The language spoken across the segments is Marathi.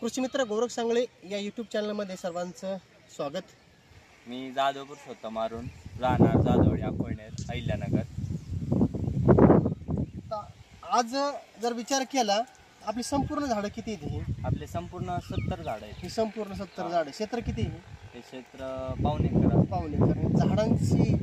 कृषी मित्र गोरख सांगळे या यूट्यूब चॅनलमध्ये सर्वांचं स्वागत। मी जाधव पुरुषोत्तम अरुण, राहणार जाधवडी, अकोळनेर, अहिल्यानगर। आज जर विचार केला आपली संपूर्ण झाडं किती आहेत? आपले संपूर्ण 70 झाड आहेत। ही संपूर्ण 70 झाडं, क्षेत्र किती आहे? हे क्षेत्र पावणे एकर। झाडांची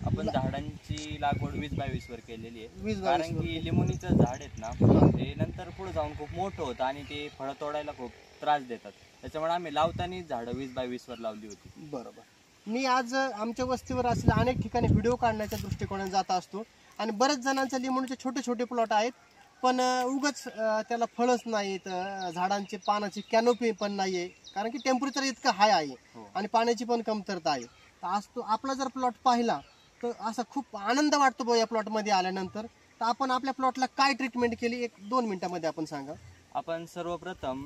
आपण झाडांची लागवड 20x20 वर केलेली आहे, 20x20 कारण की लिंबूनीचं झाड आहेत ना, ते नंतर पुढे जाऊन खूप मोठं होतं आणि ते फळं तोडायला खूप त्रास देतात, त्याच्यामुळे आम्ही लावताना झाडं 20x20 वर लावली होती। बरोबर। मी आज आमच्या वस्तीवर असलेल्या अनेक ठिकाणी व्हिडिओ काढण्याच्या दृष्टिकोनाने जात असतो आणि बरेच जणांचे लिंबूचे छोटे छोटे प्लॉट आहेत, पण उगाच त्याला फळच नाहीत, झाडांची पानाची कॅनोपी पण नाहीये, कारण की टेम्परेचर इतकं हाय आहे आणि पाण्याची पण कमतरता आहे। आज तो आपला जर प्लॉट पाहिला तर असा खूप आनंद वाटतो बघ या प्लॉटमध्ये आल्यानंतर। तर आपण आपल्या प्लॉटला काय ट्रीटमेंट केली 1-2 मिनिटांमध्ये आपण सांगा। आपण सर्वप्रथम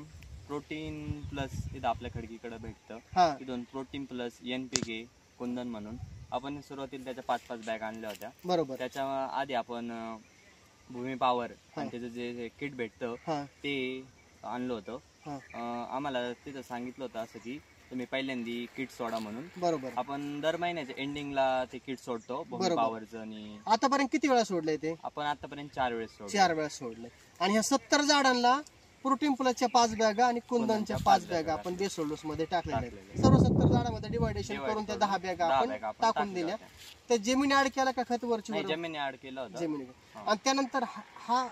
प्रोटीन प्लस इथं आपल्या खडकीकडे भेटतं, इथून प्रोटीन प्लस NPK कुंदन म्हणून आपण सुरुवातीला त्याच्या 5-5 बॅग आणल्या होत्या। बरोबर। त्याच्या आधी आपण भूमी पॉवर आणि त्याचं जे किट भेटतं ते आणलं होतं। आम्हाला तिथं सांगितलं होतं असं की तुम्ही पहिल्यांदा किट सोडा म्हणून। बरोबर। आपण दर महिन्याच्या एंडिंगला ते किट सोडतो भूमी पॉवरचं। आणि आतापर्यंत किती वेळा सोडलंय ते? आपण आतापर्यंत 4 वेळेस सोडलं। 4 वेळा सोडले। आणि ह्या 70 झाडांना प्रोटीन प्लसच्या 5 बॅगा आणि कुंदनच्या 5 बॅगा आपण बेसोल्डोस मध्ये टाकलेल्या आहेत। सर्व 70 झाडांमध्ये डिवायडेशन करून त्या 10 बॅगा आपण टाकून दिल्या। त्या जमिनी ऍड केला का खत वरची? जमिनी ऍड केलं होतं जमिनी। आणि त्यानंतर हा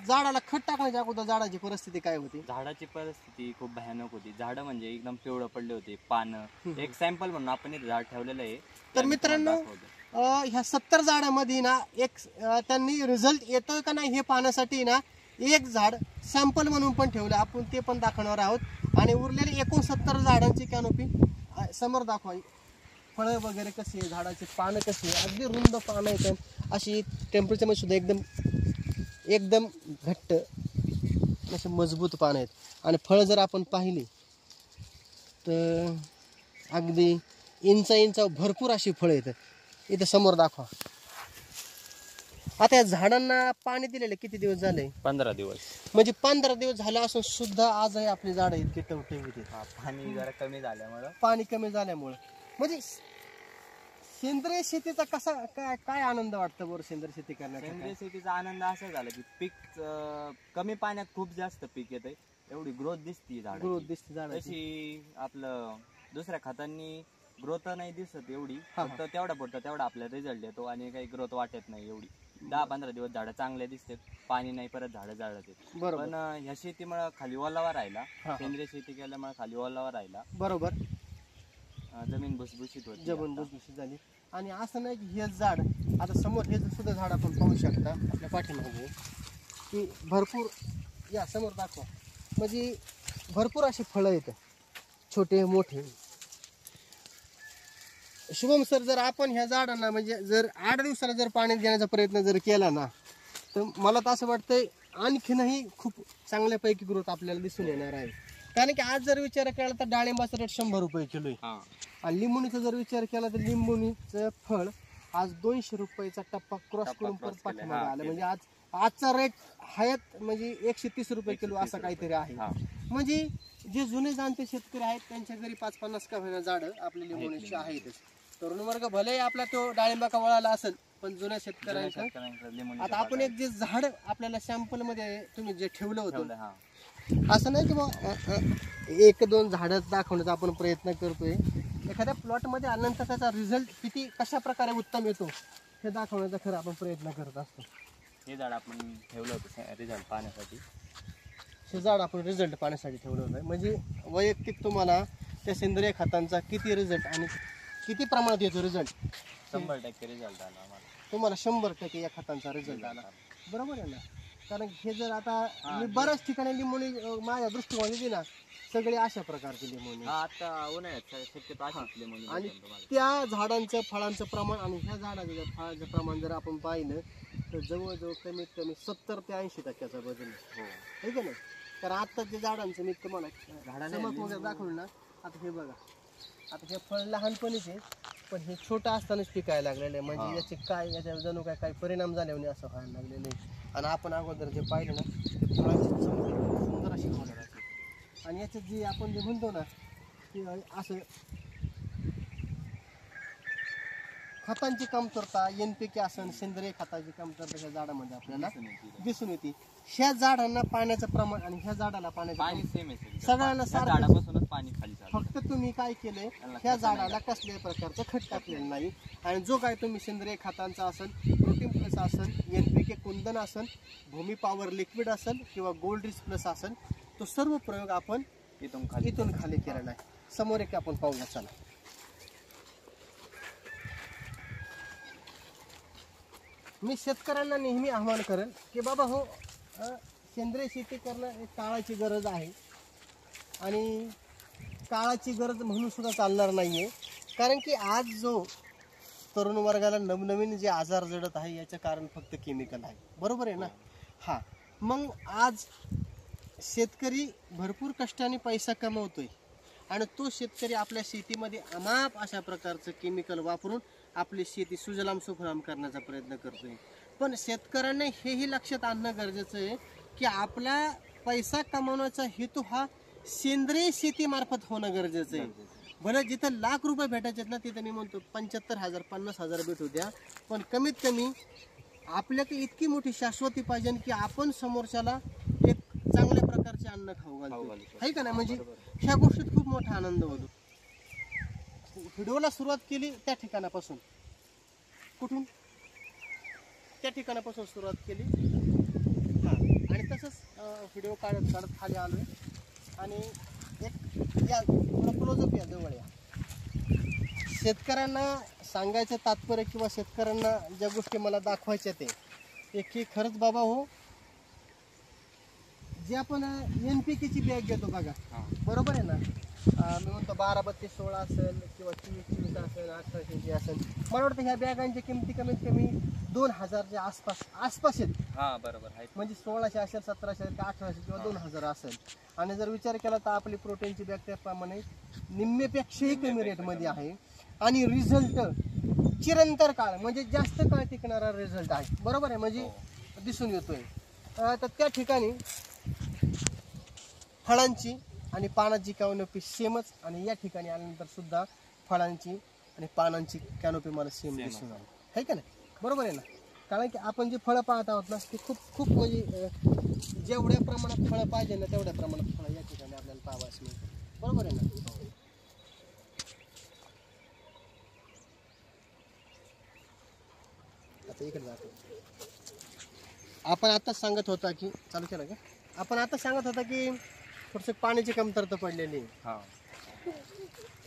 झाडाला खत टाकण्याच्या अगोदर झाडाची परिस्थिती काय होती? झाडाची परिस्थिती खूप भयानक होती। झाडं म्हणजे एकदम पिवळं पडले होते, पानं। एक सॅम्पल म्हणून आपण इथे झाड ठेवलेलं आहे। तर मित्रांनो ह्या 70 झाडामध्ये ना एक त्यांनी रिझल्ट येतोय का नाही हे पाहण्यासाठी ना एक झाड सॅम्पल म्हणून पण ठेवलं, आपण ते पण दाखवणार आहोत। आणि उरलेली 69 झाडांची कॅनोपी समोर दाखवा। फळं वगैरे कशी आहे, झाडाची पानं कशी आहे, अगदी रुंद पानं आहेत, अशी टेम्परेचरमध्ये सुद्धा एकदम घट्ट असे मजबूत पानं आहेत। आणि फळं जर आपण पाहिली तर अगदी इंच भरपूर अशी फळं येतात। इथं समोर दाखवा। आता या झाडांना पाणी दिलेले किती दिवस झाले? 15 दिवस। म्हणजे 15 दिवस झाले असून सुद्धा आजही आपली झाडं इतकी टवटवीत आहेत। पाणी जरा कमी झाल्यामुळे म्हणजे सेंद्रिय शेतीचा कसा काय आनंद वाटतो बरं सेंद्रिय शेती करण्याचा? सेंद्रिय शेतीचा आनंद असा झाला की पीक कमी पाण्यात खूप जास्त पीक येते, एवढी ग्रोथ दिसते झाडाची। तशी आपलं दुसऱ्या खतांनी ग्रोथ नाही दिसत एवढी, फक्त तेवढा पुरता तेवढा आपल्याला रिझल्ट येतो आणि काही ग्रोथ वाटत नाही एवढी। 10-15 दिवस झाडं चांगले दिसतात, पाणी नाही, परत झाडं जाळतात। पण ह्या शेतीमुळे खाली ओलावा राहिला, सेंद्रिय शेती केल्यामुळे खाली ओलावा राहिला। बरोबर। जमीन भुसभुशीत होती, जमीन भुसभुशीत झाली। आणि असं नाही की हे झाड आता समोर हे सुद्धा झाड आपण पाहू शकता आपल्या पाठीमागे की भरपूर या समोर दाखवा, म्हणजे भरपूर अशी फळं येतात, छोटे मोठे। शुभम सर, जर आपण ह्या झाडांना म्हणजे जर 8 दिवसाला जर पाणी देण्याचा प्रयत्न जर केला ना, तर मला तर असं वाटतंय आणखीनही खूप चांगल्यापैकी ग्रोथ आपल्याला दिसून येणार आहे। कारण की आज जर विचार केला तर डाळिंबाचा रेट 100 रुपये किलो आहे, आणि लिंबुनीचा जर विचार केला तर लिंबुनीचं फळ आज 200 रुपयाचा टप्पा क्रॉस करून परत पाठीमागे आलं। म्हणजे आजचा रेट हयात म्हणजे 130 रुपये किलो असा काहीतरी आहे। म्हणजे जे जुने जाणते शेतकरी आहेत त्यांच्या घरी 5-50 का होईना झाडं आपल्या लिंबुनीची आहेतच। तरुण वर्ग भले आपला तो डाळिंबाका वळाला असेल, पण जुन्या शेतकऱ्यांचं आता आपण एक जे झाड आपल्याला सॅम्पल मध्ये तुम्ही जे ठेवलं होतं, असं नाही की मग 1-2 झाडं दाखवण्याचा आपण प्रयत्न करतोय। एखाद्या प्लॉट मध्ये आल्यानंतर त्याचा रिझल्ट किती कशा प्रकारे उत्तम येतो हे दाखवण्याचा खरं आपण प्रयत्न करत असतो। हे झाड आपण ठेवलं होतं रिझल्ट पाहण्यासाठी, ठेवलं होतं। म्हणजे वैयक्तिक तुम्हाला त्या सेंद्रिय खतांचा किती रिझल्ट आणि किती प्रमाणात येतो रिझल्ट? 100% रिझल्ट आला आम्हाला. तुम्हाला 100% या खतांचा रिझल्ट आला, बरोबर आहे ना? कारण हे जर आता मी बऱ्याच ठिकाणी लिंबोणी माझ्या दृष्टिकोनात ना सगळे अशा प्रकारचे लिंबोणी, आता उन्हाळ्यात शक्यतो अशीच लिंबोणी आणि भेटेल तुम्हाला. त्या झाडांचं फळांचं प्रमाण आणि ह्या झाडाचं जर फळांचं प्रमाण जर आपण पाहिलं तर जवळजवळ कमीत कमी 70 ते 80% बदल आहे, हो. है का नाही? कारण आता जे झाडांचं मी तुम्हाला चमक वगैरे दाखवलं ना, आता हे बघा, आता हे फळ लहानपणीच आहे पण हे छोटं असतानाच पिकायला लागलेलं आहे. म्हणजे याचे काय याच्या जणू काय काही परिणाम झाले नाही असं व्हायला लागलेलं आहे. आणि आपण अगोदर जे पाहिलं ना ते फळांची चमक एकदम सुंदर अशी होणार आहे. आणि याच्यात जे आपण जे म्हणतो ना की असं खतांची कमतरता, NPK असन सेंद्रिय खताची कमतरता ह्या झाडामध्ये आपल्याला दिसून येते. ह्या झाडांना पाण्याचं प्रमाण आणि ह्या झाडाला पाण्याचं पाणी प्रमाण सेम आहे सगळ्यांना सारखं. झाडापासूनच पाणी खाली चालतं. फक्त तुम्ही काय केलंय, ह्या झाडाला कसल्याही प्रकारचं खत टाकलेलं नाही. आणि जो काय तुम्ही सेंद्रिय खतांचा असेल, प्रोटीन प्लस असेल, NPK कुंदन असेल, भूमी पॉवर लिक्विड असेल किंवा गोल्ड रिच प्लस असेल, तो सर्व प्रयोग आपण इथून खाली केलेला आहे. समोर एक आपण पाहूया, चला. मी शेतकऱ्यांना नेहमी आवाहन करेन की बाबा हो, सेंद्रिय शेती करणं एक काळाची गरज आहे आणि काळाची गरज म्हणून सुद्धा चालणार नाही आहे. कारण की आज जो तरुण वर्गाला नवनवीन जे आजार जडत आहे याचं कारण फक्त केमिकल आहे, बरोबर आहे ना? हां, मग आज शेतकरी भरपूर कष्टाने पैसा कमवतोय आणि तो शेतकरी आपल्या शेतीमध्ये अमाप अशा प्रकारचं केमिकल वापरून आपली शेती सुजलाम सुफलाम करण्याचा प्रयत्न करतोय. पण शेतकऱ्यांना हेही लक्षात आणणं गरजेचं आहे की आपला पैसा कमवण्याचा हेतू हा सेंद्रिय शेतीमार्फत होणं गरजेचं आहे. भले जिथं लाख रुपये भेटायचे ना तिथं मी म्हणतो 75,000 50,000 भेटू द्या, पण कमीत कमी आपल्याकडे इतकी मोठी शाश्वती पाहिजे की आपण समोरच्याला एक चांगल्या प्रकारचे अन्न खाऊ घालतो, आहे का नाही? म्हणजे ह्या गोष्टीत खूप मोठा आनंद होतो. व्हिडिओला सुरुवात केली त्या ठिकाणापासून, कुठून? त्या ठिकाणापासून सुरुवात केली. हां, आणि तसंच व्हिडिओ काढत खाली आलोय आणि एक या थोडं क्लोजअप या, जवळ या. शेतकऱ्यांना सांगायचं तात्पर्य किंवा शेतकऱ्यांना ज्या गोष्टी मला दाखवायच्या ते की खरंच बाबा हो, जे आपण NPKची बॅग घेतो बघा, बरोबर आहे ना? मी म्हणतो 12-32-16 असेल किंवा 23-24 असेल, 1800 असेल. मला वाटतं ह्या बॅगांची किमती कमीत कमी 2000च्या आसपास आहेत. हां, बरोबर आहे. म्हणजे 1600 असेल, 1700 का 1800 किंवा 2000 असेल. आणि जर विचार केला तर आपली प्रोटीनची बॅग त्याप्रमाणे निम्म्यापेक्षाही कमी रेटमध्ये आहे. आणि रिझल्ट चिरंतर काळ म्हणजे जास्त काळ टिकणारा रिझल्ट आहे, बरोबर आहे? म्हणजे दिसून येतोय. तर त्या ठिकाणी फळांची आणि पानाची कॅनोपी सेमच, आणि या ठिकाणी आल्यानंतर सुद्धा फळांची आणि पानांची कॅनोपी मला सेम दिसून आली, आहे का नाही? बरोबर आहे ना? कारण की आपण जे फळं पाहत आहोत ना ते खूप म्हणजे जेवढ्या प्रमाणात फळं पाहिजे ना तेवढ्या प्रमाणात फळं या ठिकाणी आपल्याला पाहावयास मिळतात, बरोबर आहे ना? आता इकडे जातो. आपण आता सांगत होता की चालू केलं का? आपण आता सांगत होता की थोडस पाण्याची कमतरता पडलेली आहे.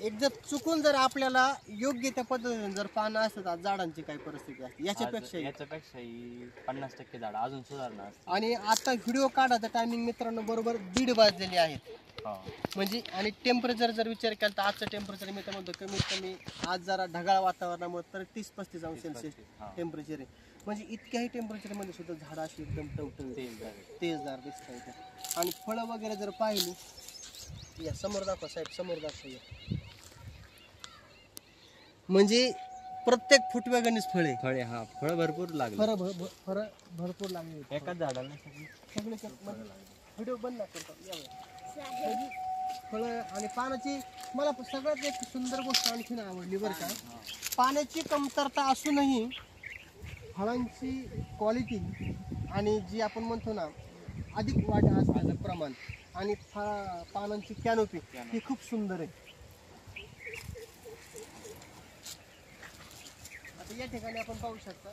एक जर चुकून जर आपल्याला योग्य त्या पद्धतीने जर पानं असतात, आज झाडांची काय परिस्थिती असते याच्यापेक्षाही 50% झाड अजून सुधारणा असते. आणि आता व्हिडिओ काढायचा टायमिंग मित्रांनो बरोबर 1:30 वाजलेले आहेत. म्हणजे आणि टेम्परेचर जर विचार केला तर आजचं टेम्परेचर मी तर म्हणतो कमीत कमी आज जरा ढगाळ वातावरणामुळे तर 30-35 अंश सेल्सिअस टेम्परेचर आहे. म्हणजे इतक्याही टेम्परेचरमध्ये सुद्धा झाडं अशी एकदम टवटवीत तेजदार दिसत आहेत. आणि फळं वगैरे जर पाहिली, या समोर दाखवा साहेब, समोर दाखवा. म्हणजे प्रत्येक फुटव्या गणेश फळे फळ भरपूर लागले, फळं भरपूर लागले एकाच झाडाला सगळे. व्हिडिओ बंद करतो म्हणजे फळं आणि पानाची मला सगळ्यात एक सुंदर गोष्ट आणखीन आवडली बरं का. पाण्याची कमतरता असूनही फळांची क्वालिटी आणि जी आपण म्हणतो ना अधिक वाढ असण्याचं प्रमाण आणि पानांची कॅनोपी ही खूप सुंदर आहे. आता या ठिकाणी आपण पाहू शकता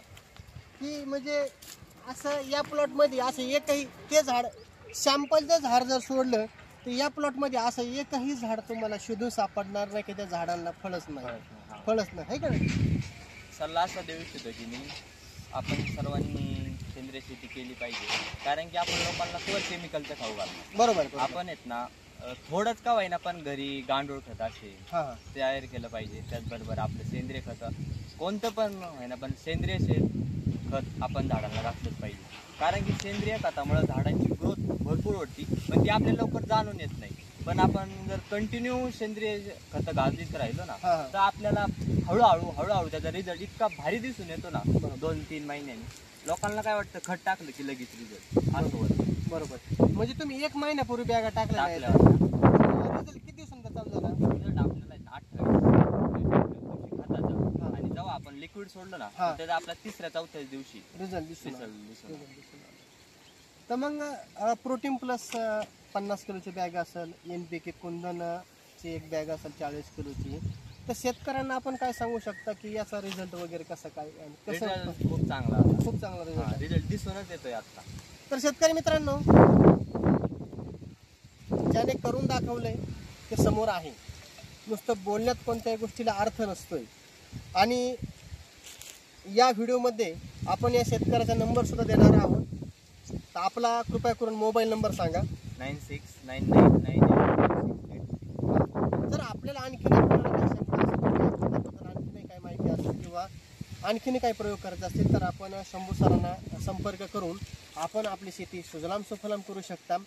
की म्हणजे असं या प्लॉटमध्ये असं एकही ते झाड सॅम्पलचं झाड जर सोडलं तर या प्लॉटमध्ये असं एकही झाड तुम्हाला शोधून सापडणार नाही की त्या झाडांना फळच नाही. फळच नाही आहे का नाही? सल्ला असा देऊ इच्छितो की मी आपण सर्वांनी सेंद्रिय शेती केली पाहिजे, कारण की आपण लोकांना केवळ केमिकलचं खाऊ घालतो. बरोबर आपण आहेत ना थोडंच का होईना पण घरी गांडूळ खत असेल हां तयार केलं पाहिजे. त्याचबरोबर आपलं सेंद्रिय खत कोणतं पण होईना पण सेंद्रिय खत आपण झाडांना घातलंच पाहिजे, कारण की सेंद्रिय खतामुळे झाडांची ग्रोथ भरपूर होती, पण ती आपल्याला लवकर जाणून येत नाही. पण आपण जर कंटिन्यू सेंद्रिय खत घालत राहिलो ना हां तर आपल्याला हळूहळू त्याचा रिझल्ट इतका भारी दिसून येतो ना 2-3 महिन्यांनी. लोकांना काय वाटतं खत टाकलं की लगेच रिझल्ट असं होतं. बरोबर. म्हणजे तुम्ही 1 महिन्यापूर्वी बॅगा टाकल्या टाकल्या रिझल्ट किती दिवसांचा चालू झाला? रिझल्ट आपल्याला 28 खताचा, आणि जेव्हा आपण लिक्विड सोडलं ना हा. तर त्याचा आपला 3-4 दिवशी रिझल्ट दिसून आला. दिसून तर मग प्रोटीन प्लस 50 किलोची बॅग असेल, NPK कुंदनची एक बॅग असेल 40 किलोची, तर शेतकऱ्यांना आपण काय सांगू शकता की याचा रिझल्ट वगैरे कसं काय आणि कसं? रिझल्ट खूप चांगला आला. खूप चांगला रिझल्ट. रिझल्ट दिसूनच येतोय आता. तर शेतकरी मित्रांनो, ज्याने करून दाखवलंय ते समोर आहे. नुसतं बोलण्यात कोणत्याही गोष्टीला अर्थ नसतोय. आणि या व्हिडिओमध्ये आपण या शेतकऱ्याचा नंबर सुद्धा देणार आहोत. तर आपला कृपया करून मोबाईल नंबर सांगा. 969998. जर आपल्याला आणखीन आणखीन काही माहिती असेल किंवा आणखीन काही प्रयोग करायचे असतील तर आपण शंभू सरांना संपर्क करून आपण आपली शेती सुजलाम सुफलाम करू शकता.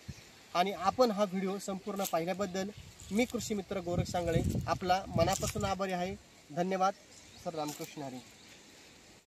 आणि आपण हा व्हिडिओ संपूर्ण पाहिल्याबद्दल मी कृषी मित्र गोरख सांगळे आपला मनापासून आभारी आहे. धन्यवाद सर. रामकृष्ण हरी.